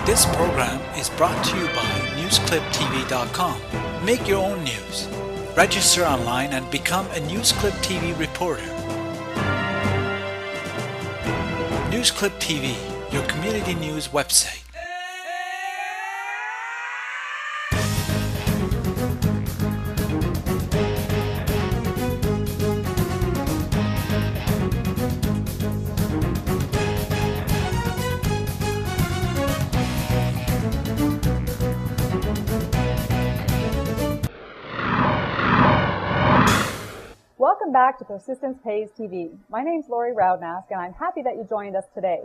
This program is brought to you by newscliptv.com. Make your own news. Register online and become a Newsclip TV reporter. Newsclip TV, your community news website. Welcome back to Persistence Pays TV. My name's Lori Roudmask, and I'm happy that you joined us today.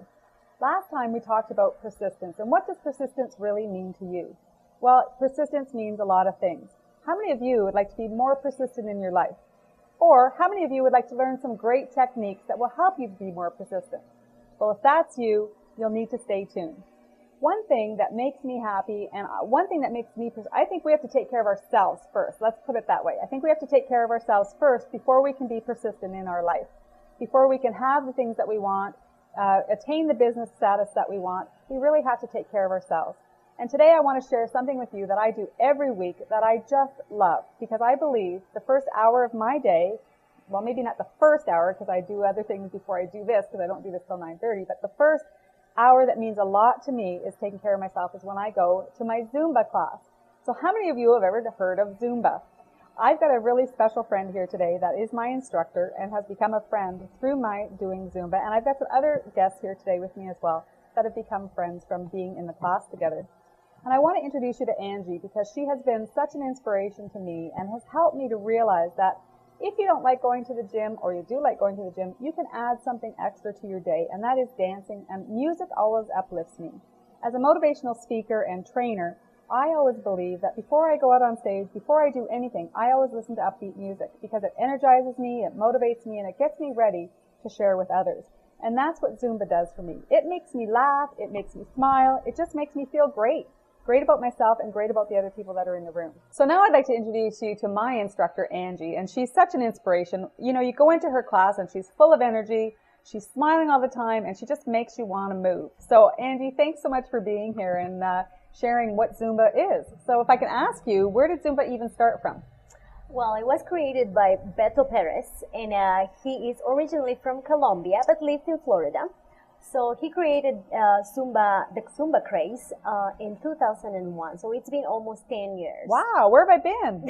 Last time we talked about persistence, and what does persistence really mean to you? Well, persistence means a lot of things. How many of you would like to be more persistent in your life? Or how many of you would like to learn some great techniques that will help you be more persistent? Well, if that's you, you'll need to stay tuned. One thing that makes me happy, and one thing that makes me, I think we have to take care of ourselves first. Let's put it that way. I think we have to take care of ourselves first before we can be persistent in our life. Before we can have the things that we want, attain the business status that we want, we really have to take care of ourselves. And today I want to share something with you that I do every week that I just love, because I believe the first hour of my day, well, maybe not the first hour, because I do other things before I do this, because I don't do this till 9:30, but the first hour that means a lot to me is taking care of myself is when I go to my Zumba class. So how many of you have ever heard of Zumba? I've got a really special friend here today that is my instructor and has become a friend through my doing Zumba. And I've got some other guests here today with me as well that have become friends from being in the class together. And I want to introduce you to Angie because she has been such an inspiration to me and has helped me to realize that if you don't like going to the gym, or you do like going to the gym, you can add something extra to your day, and that is dancing, and music always uplifts me. As a motivational speaker and trainer, I always believe that before I go out on stage, before I do anything, I always listen to upbeat music because it energizes me, it motivates me, and it gets me ready to share with others. And that's what Zumba does for me. It makes me laugh, it makes me smile, it just makes me feel great. Great about myself and great about the other people that are in the room. So now I'd like to introduce you to my instructor, Angie, and she's such an inspiration. You know, you go into her class and she's full of energy, she's smiling all the time, and she just makes you want to move. So Angie, thanks so much for being here and sharing what Zumba is. So if I can ask you, where did Zumba even start from? Well, it was created by Beto Perez, and he is originally from Colombia, but lives in Florida. So he created the Zumba craze in 2001. So it's been almost 10 years. Wow, where have I been?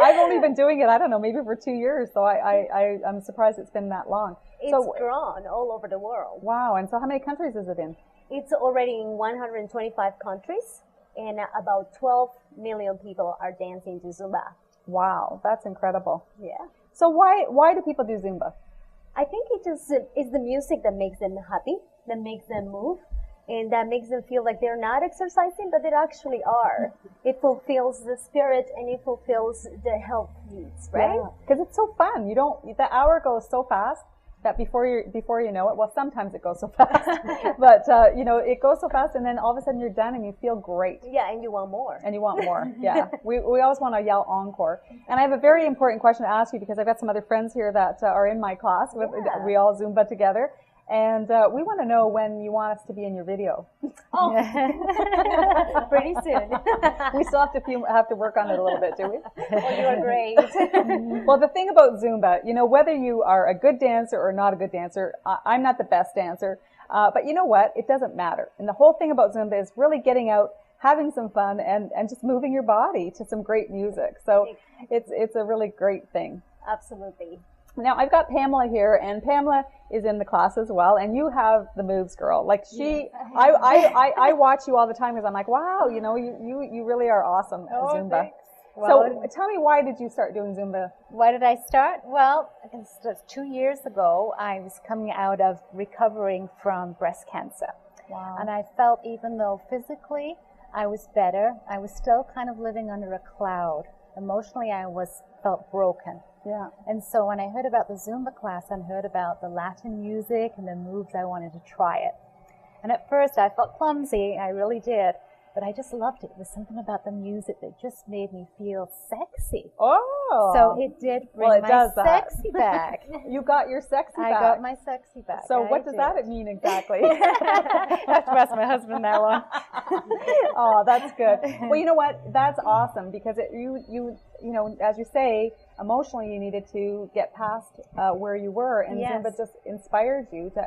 I've only been doing it, I don't know, maybe for 2 years. So I'm surprised it's been that long. It's grown all over the world. Wow, and so how many countries is it in? It's already in 125 countries, and about 12 million people are dancing to Zumba. Wow, that's incredible. Yeah. So why do people do Zumba? I think it just is the music that makes them happy, that makes them move, and that makes them feel like they're not exercising, but they actually are. It fulfills the spirit and it fulfills the health needs, right? Because it's so fun. The hour goes so fast that before you know it, well, sometimes it goes so fast, but it goes so fast, and then all of a sudden you're done and you feel great. Yeah, and you want more. And you want more. Yeah, we always want to yell encore. And I have a very important question to ask you because I've got some other friends here that are in my class. We all Zumba together. And we want to know when you want us to be in your video. Oh, pretty soon. We still have to work on it a little bit, do we? Well, you are great. Well, the thing about Zumba, whether you are a good dancer or not a good dancer, I'm not the best dancer, but you know what? It doesn't matter. And the whole thing about Zumba is really getting out, having some fun, and just moving your body to some great music. So it's a really great thing. Absolutely. Now, I've got Pamela here, and Pamela is in the class as well, and you have the moves, girl. Like I watch you all the time because I'm like, wow, you really are awesome at Zumba. Thanks. Well, so tell me, why did you start doing Zumba? Why did I start? Well, 2 years ago, I was coming out of recovering from breast cancer. Wow. And I felt even though physically I was better, I was still kind of living under a cloud. Emotionally, I felt broken. Yeah. And so when I heard about the Zumba class and heard about the Latin music and the moves, I wanted to try it. And at first I felt clumsy, I really did. but I just loved it. There was something about the music that just made me feel sexy. Oh. So it did bring my sexy back. You got your sexy back. I got my sexy back. So what does that mean exactly? I have to ask my husband that one. Oh, that's good. Well, you know what? That's awesome because you know, as you say, emotionally you needed to get past where you were, and yes. Zumba just inspired you to,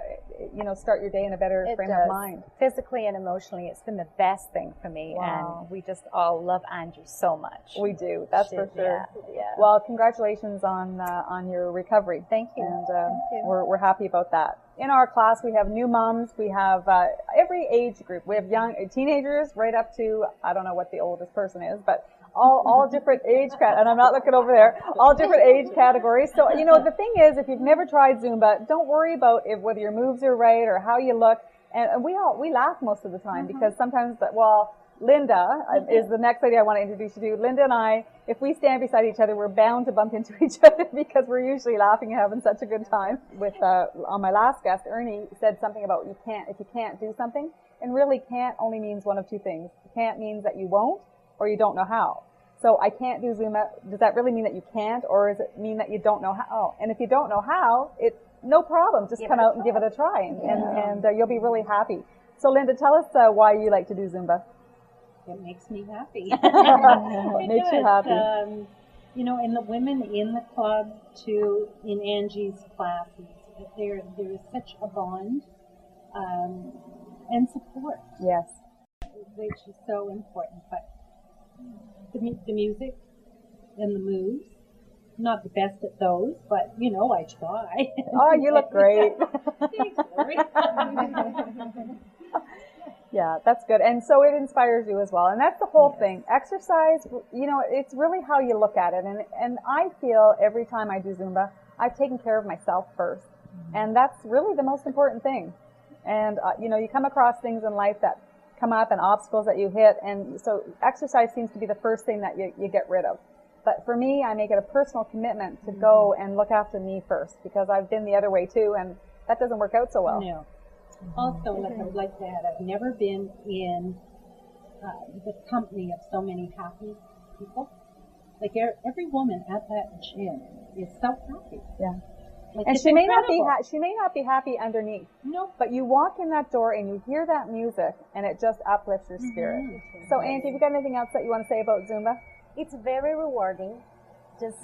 you know, start your day in a better frame of mind. Physically and emotionally, it's been the best thing for me, wow. and we just all love Angie so much. We do, that's for sure. Yeah. Well, congratulations on your recovery. Thank you. And Thank you. We're happy about that. In our class, we have new moms. We have every age group. We have young teenagers right up to, I don't know what the oldest person is, but all different age and I'm not looking over there, all different age categories. So, you know, the thing is, if you've never tried Zumba, don't worry about whether your moves are right or how you look. And we laugh most of the time because sometimes, Linda is the next lady I want to introduce you to. Linda and I, if we stand beside each other, we're bound to bump into each other because we're usually laughing and having such a good time. With on my last guest, Ernie said something about if you can't do something, and really can't only means one of two things. Can't means that you won't, or you don't know how. So I can't do Zumba. Does that really mean that you can't, or does it mean that you don't know how? And if you don't know how, it's no problem. Just come out and give it a try, and you'll be really happy. So Linda, tell us why you like to do Zumba. It makes me happy. It makes you happy. You know, and the women in the club too, in Angie's classes, there is such a bond and support. Yes. Which is so important. But the music and the moves, not the best at those, but you know, I try. Oh, you look great. Thanks, Lori. Yeah, that's good. And so it inspires you as well. And that's the whole thing. Exercise, you know, it's really how you look at it. And I feel every time I do Zumba, I've taken care of myself first. And that's really the most important thing. And, you know, you come across things in life that come up and obstacles that you hit. And so exercise seems to be the first thing that you get rid of. But for me, I make it a personal commitment to go and look after me first, because I've been the other way too, and that doesn't work out so well. No. Also, like I would like to add, I've never been in the company of so many happy people. Like every woman at that gym is so happy. Yeah. Like, and it's she may not be happy underneath. No. But you walk in that door and you hear that music, and it just uplifts your spirit. So, Angie, have you got anything else that you want to say about Zumba? It's very rewarding, just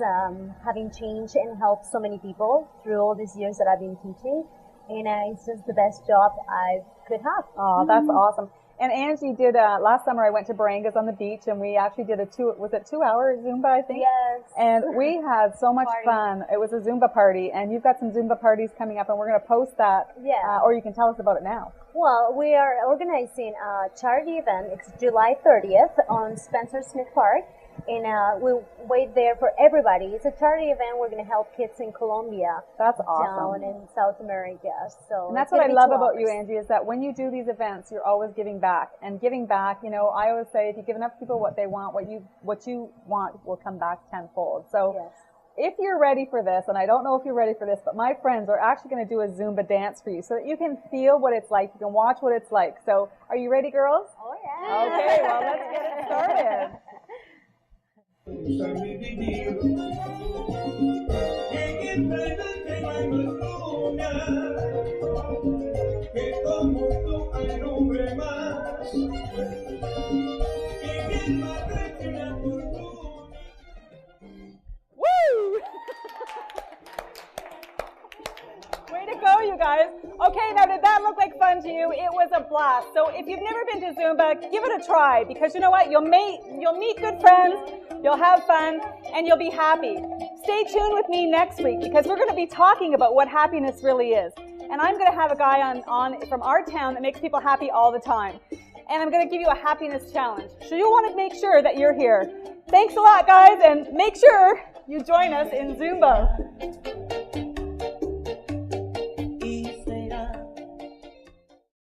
having changed and helped so many people through all these years that I've been teaching. And it's just the best job I could have. Oh, that's awesome. And Angie did, last summer I went to Barangas on the beach, and we actually did a 2-hour Zumba, I think? Yes. And we had so much fun. It was a Zumba party, and you've got some Zumba parties coming up, and we're going to post that. Yeah. Or you can tell us about it now. Well, we are organizing a charity event. It's July 30th on Spencer Smith Park. And we'll wait there for everybody. It's a charity event. We're going to help kids in Colombia. That's awesome. Down in South America. So and that's what I love about you, Angie, is that when you do these events, you're always giving back. And giving back, you know, I always say, if you give enough people what they want, what you want will come back tenfold. So yes. If you're ready for this, and I don't know if you're ready for this, but my friends are actually going to do a Zumba dance for you so that you can feel what it's like. You can watch what it's like. So are you ready, girls? Oh, yeah. Okay, well, let's get it started. Woo! Way to go, you guys. Okay, now did that look like fun to you? It was a blast. So if you've never been to Zumba, give it a try, because you know what? You'll meet good friends, you'll have fun, and you'll be happy. Stay tuned with me next week, because we're going to be talking about what happiness really is. And I'm going to have a guy on from our town that makes people happy all the time. And I'm going to give you a happiness challenge. So you'll want to make sure that you're here. Thanks a lot, guys, and make sure you join us in Zumba.